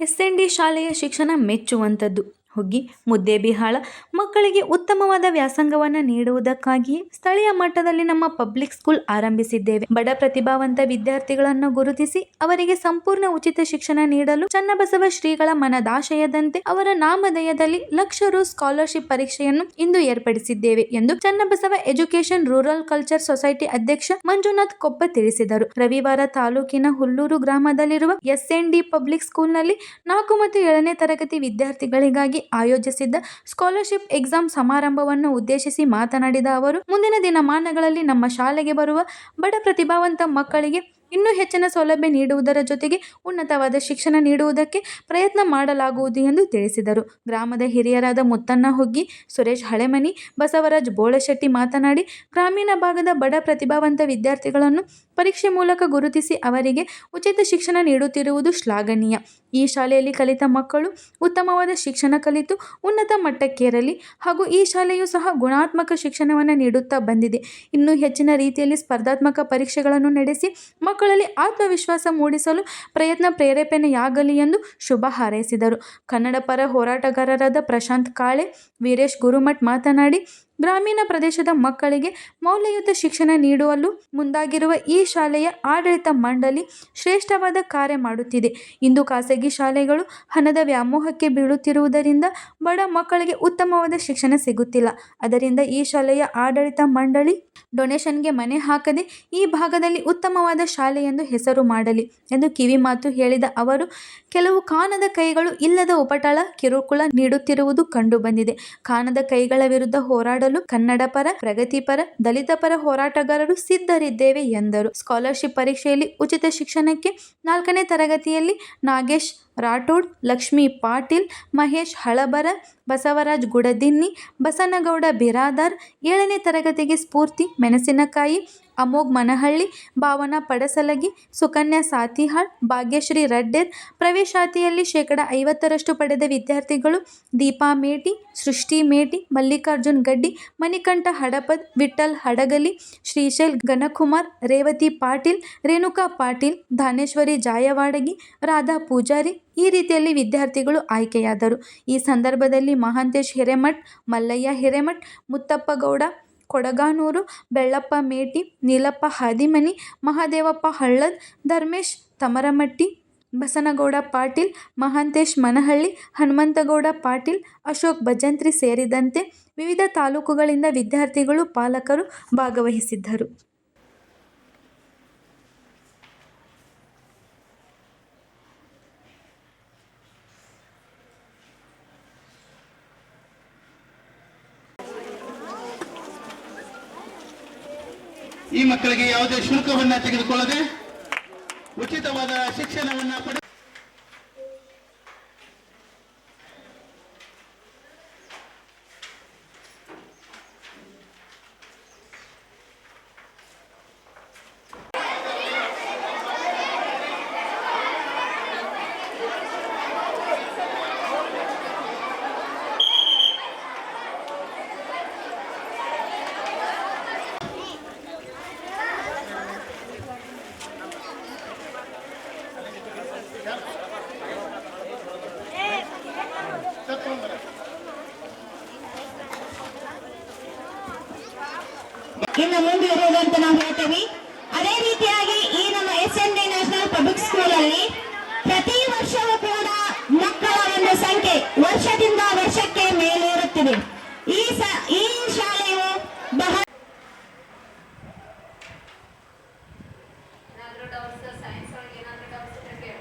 SND ಶಾಲೆಯ ಶಿಕ್ಷಣ ಮೆಚ್ಚುವಂಥದ್ದು. ಹುಗ್ಗಿ, ಮುದ್ದೇಬಿಹಾಳ ಮಕ್ಕಳಿಗೆ ಉತ್ತಮವಾದ ವ್ಯಾಸಂಗವನ್ನು ನೀಡುವುದಕ್ಕಾಗಿಯೇ ಸ್ಥಳೀಯ ಮಟ್ಟದಲ್ಲಿ ನಮ್ಮ ಪಬ್ಲಿಕ್ ಸ್ಕೂಲ್ ಆರಂಭಿಸಿದ್ದೇವೆ. ಬಡ ಪ್ರತಿಭಾವಂತ ವಿದ್ಯಾರ್ಥಿಗಳನ್ನು ಗುರುತಿಸಿ ಅವರಿಗೆ ಸಂಪೂರ್ಣ ಉಚಿತ ಶಿಕ್ಷಣ ನೀಡಲು ಚನ್ನಬಸವ ಶ್ರೀಗಳ ಮನದಾಶಯದಂತೆ ಅವರ ನಾಮಧೇಯದಲ್ಲಿ ಲಕ್ಷ ರು ಸ್ಕಾಲರ್ಶಿಪ್ ಪರೀಕ್ಷೆಯನ್ನು ಇಂದು ಏರ್ಪಡಿಸಿದ್ದೇವೆ ಎಂದು Channabasava education rural culture society ಅಧ್ಯಕ್ಷ ಮಂಜುನಾಥ್ ಕೊಪ್ಪ ತಿಳಿಸಿದರು. ರವಿವಾರ ತಾಲೂಕಿನ ಹುಲ್ಲೂರು ಗ್ರಾಮದಲ್ಲಿರುವ SND ಪಬ್ಲಿಕ್ ಸ್ಕೂಲ್ನಲ್ಲಿ 4 ಮತ್ತು 7ನೇ ತರಗತಿ ವಿದ್ಯಾರ್ಥಿಗಳಿಗಾಗಿ ಆಯೋಜಿಸಿದ್ದ ಸ್ಕಾಲರ್ಶಿಪ್ ಎಕ್ಸಾಮ್ ಸಮಾರಂಭವನ್ನು ಉದ್ದೇಶಿಸಿ ಮಾತನಾಡಿದ ಅವರು, ಮುಂದಿನ ದಿನಮಾನಗಳಲ್ಲಿ ನಮ್ಮ ಶಾಲೆಗೆ ಬರುವ ಬಡ ಪ್ರತಿಭಾವಂತ ಮಕ್ಕಳಿಗೆ ಇನ್ನೂ ಹೆಚ್ಚಿನ ಸೌಲಭ್ಯ ನೀಡುವುದರ ಜೊತೆಗೆ ಉನ್ನತವಾದ ಶಿಕ್ಷಣ ನೀಡುವುದಕ್ಕೆ ಪ್ರಯತ್ನ ಮಾಡಲಾಗುವುದು ಎಂದು ತಿಳಿಸಿದರು. ಗ್ರಾಮದ ಹಿರಿಯರಾದ ಮುತ್ತಣ್ಣ ಹುಗ್ಗಿ, ಸುರೇಶ್ ಹಳೆಮನಿ, ಬಸವರಾಜ್ ಬೋಳಶೆಟ್ಟಿ ಮಾತನಾಡಿ, ಗ್ರಾಮೀಣ ಭಾಗದ ಬಡ ಪ್ರತಿಭಾವಂತ ವಿದ್ಯಾರ್ಥಿಗಳನ್ನು ಪರೀಕ್ಷೆ ಮೂಲಕ ಗುರುತಿಸಿ ಅವರಿಗೆ ಉಚಿತ ಶಿಕ್ಷಣ ನೀಡುತ್ತಿರುವುದು ಶ್ಲಾಘನೀಯ. ಈ ಶಾಲೆಯಲ್ಲಿ ಕಲಿತ ಮಕ್ಕಳು ಉತ್ತಮವಾದ ಶಿಕ್ಷಣ ಕಲಿತು ಉನ್ನತ ಮಟ್ಟಕ್ಕೇರಲಿ ಹಾಗೂ ಈ ಶಾಲೆಯು ಸಹ ಗುಣಾತ್ಮಕ ಶಿಕ್ಷಣವನ್ನು ನೀಡುತ್ತಾ ಬಂದಿದೆ. ಇನ್ನೂ ಹೆಚ್ಚಿನ ರೀತಿಯಲ್ಲಿ ಸ್ಪರ್ಧಾತ್ಮಕ ಪರೀಕ್ಷೆಗಳನ್ನು ನಡೆಸಿ ಮಕ್ಕಳಲ್ಲಿ ಆತ್ಮವಿಶ್ವಾಸ ಮೂಡಿಸಲು ಪ್ರೇರೇಪಣೆಯಾಗಲಿ ಎಂದು ಶುಭ ಹಾರೈಸಿದರು. ಕನ್ನಡ ಪರ ಹೋರಾಟಗಾರರಾದ ಪ್ರಶಾಂತ್ ಕಾಳೆ, ವೀರೇಶ್ ಗುರುಮಠ್ ಮಾತನಾಡಿ, ಗ್ರಾಮೀಣ ಪ್ರದೇಶದ ಮಕ್ಕಳಿಗೆ ಮೌಲ್ಯಯುತ ಶಿಕ್ಷಣ ನೀಡಲು ಮುಂದಾಗಿರುವ ಈ ಶಾಲೆಯ ಆಡಳಿತ ಮಂಡಳಿ ಶ್ರೇಷ್ಠವಾದ ಕಾರ್ಯ ಮಾಡುತ್ತಿದೆ. ಇಂದು ಖಾಸಗಿ ಶಾಲೆಗಳು ಹಣದ ವ್ಯಾಮೋಹಕ್ಕೆ ಬೀಳುತ್ತಿರುವುದರಿಂದ ಬಡ ಮಕ್ಕಳಿಗೆ ಉತ್ತಮವಾದ ಶಿಕ್ಷಣ ಸಿಗುತ್ತಿಲ್ಲ. ಆದ್ದರಿಂದ ಈ ಶಾಲೆಯ ಆಡಳಿತ ಮಂಡಳಿ ಡೊನೇಷನ್ಗೆ ಮಣೆ ಹಾಕದೆ ಈ ಭಾಗದಲ್ಲಿ ಉತ್ತಮವಾದ ಶಾಲೆ ಎಂದು ಹೆಸರು ಮಾಡಲಿ ಎಂದು ಕಿವಿಮಾತು ಹೇಳಿದ ಅವರು, ಕೆಲವು ಕಾಣದ ಕೈಗಳು ಇಲ್ಲದ ಉಪಟಳ ಕಿರುಕುಳ ನೀಡುತ್ತಿರುವುದು ಕಂಡುಬಂದಿದೆ. ಕಾಣದ ಕೈಗಳ ವಿರುದ್ಧ ಹೋರಾಡಲು ಕನ್ನಡ ಪರ, ಪ್ರಗತಿಪರ, ದಲಿತ ಪರ ಹೋರಾಟಗಾರರು ಸಿದ್ಧರಿದ್ದೇವೆ ಎಂದರು. ಸ್ಕಾಲರ್ಶಿಪ್ ಪರೀಕ್ಷೆಯಲ್ಲಿ ಉಚಿತ ಶಿಕ್ಷಣಕ್ಕೆ 4ನೇ ತರಗತಿಯಲ್ಲಿ ನಾಗೇಶ್ ರಾಠೋಡ್, ಲಕ್ಷ್ಮೀ ಪಾಟೀಲ್, ಮಹೇಶ್ ಹಳಬರ, ಬಸವರಾಜ್ ಗುಡದಿನ್ನಿ, ಬಸನಗೌಡ ಬಿರಾದಾರ್, 7ನೇ ತರಗತಿಗೆ ಸ್ಫೂರ್ತಿ ಮೆಣಸಿನಕಾಯಿ, ಅಮೋಘ್ ಮನಹಳ್ಳಿ, ಭಾವನಾ ಪಡಸಲಗಿ, ಸುಕನ್ಯಾ ಸಾತಿಹಾಳ್, ಭಾಗ್ಯಶ್ರೀ ರಡ್ಡೇರ್ ಪ್ರವೇಶಾತಿಯಲ್ಲಿ 50% ಪಡೆದ ವಿದ್ಯಾರ್ಥಿಗಳು ದೀಪಾ ಮೇಟಿ, ಸೃಷ್ಟಿ ಮೇಟಿ, ಮಲ್ಲಿಕಾರ್ಜುನ್ ಗಡ್ಡಿ, ಮಣಿಕಂಠ ಹಡಪದ್, ವಿಠ್ಠಲ್ ಹಡಗಲಿ, ಶ್ರೀಶೈಲ್ ಗಣಕುಮಾರ್, ರೇವತಿ ಪಾಟೀಲ್, ರೇಣುಕಾ ಪಾಟೀಲ್, ಧಾನೇಶ್ವರಿ ಜಾಯವಾಡಗಿ, ರಾಧಾ ಪೂಜಾರಿ ಈ ರೀತಿಯಲ್ಲಿ ವಿದ್ಯಾರ್ಥಿಗಳು ಆಯ್ಕೆಯಾದರು. ಈ ಸಂದರ್ಭದಲ್ಲಿ ಮಹಾಂತೇಶ್ ಹಿರೇಮಠ್, ಮಲ್ಲಯ್ಯ ಹಿರೇಮಠ್, ಮುತ್ತಪ್ಪ ಗೌಡ ಕೊಡಗಾನೂರು, ಬೆಳ್ಳಪ್ಪ ಮೇಟಿ, ನೀಲಪ್ಪ ಹಾದಿಮನಿ, ಮಹಾದೇವಪ್ಪ ಹಳ್ಳದ್, ಧರ್ಮೇಶ್ ತಮರಮಟ್ಟಿ, ಬಸನಗೌಡ ಪಾಟೀಲ್, ಮಹಾಂತೇಶ್ ಮನಹಳ್ಳಿ, ಹನುಮಂತಗೌಡ ಪಾಟೀಲ್, ಅಶೋಕ್ ಭಜಂತ್ರಿ ಸೇರಿದಂತೆ ವಿವಿಧ ತಾಲೂಕುಗಳಿಂದ ವಿದ್ಯಾರ್ಥಿಗಳು, ಪಾಲಕರು ಭಾಗವಹಿಸಿದ್ದರು. ಈ ಮಕ್ಕಳಿಗೆ ಯಾವುದೇ ಶುಲ್ಕವನ್ನ ತೆಗೆದುಕೊಳ್ಳದೆ ಉಚಿತವಾದ ಶಿಕ್ಷಣವನ್ನ ಇನ್ನು ಮುಂದುವರಿಯುವುದಂತ ನಾವು ಹೇಳ್ತೇವೆ. ಅದೇ ರೀತಿಯಾಗಿ ಈ ನಮ್ಮ SND ನ್ಯಾಷನಲ್ ಪಬ್ಲಿಕ್ ಸ್ಕೂಲ್ ಅಲ್ಲಿ ಪ್ರತಿ ವರ್ಷವೂ ಕೂಡ ಮಕ್ಕಳ ಒಂದು ಸಂಖ್ಯೆ ವರ್ಷದಿಂದ ವರ್ಷಕ್ಕೆ ಮೇಲೇರುತ್ತಿದೆ. ಈ ಶಾಲೆಯು ಬಹಳ ಏನಾದರೂ ಡೌಟ್ಸ್ ಸೈನ್ಸ್ ಒಳಗೆ ಏನಾದರೂ ಡೌಟ್ಸ್ ಇದ್ರೆ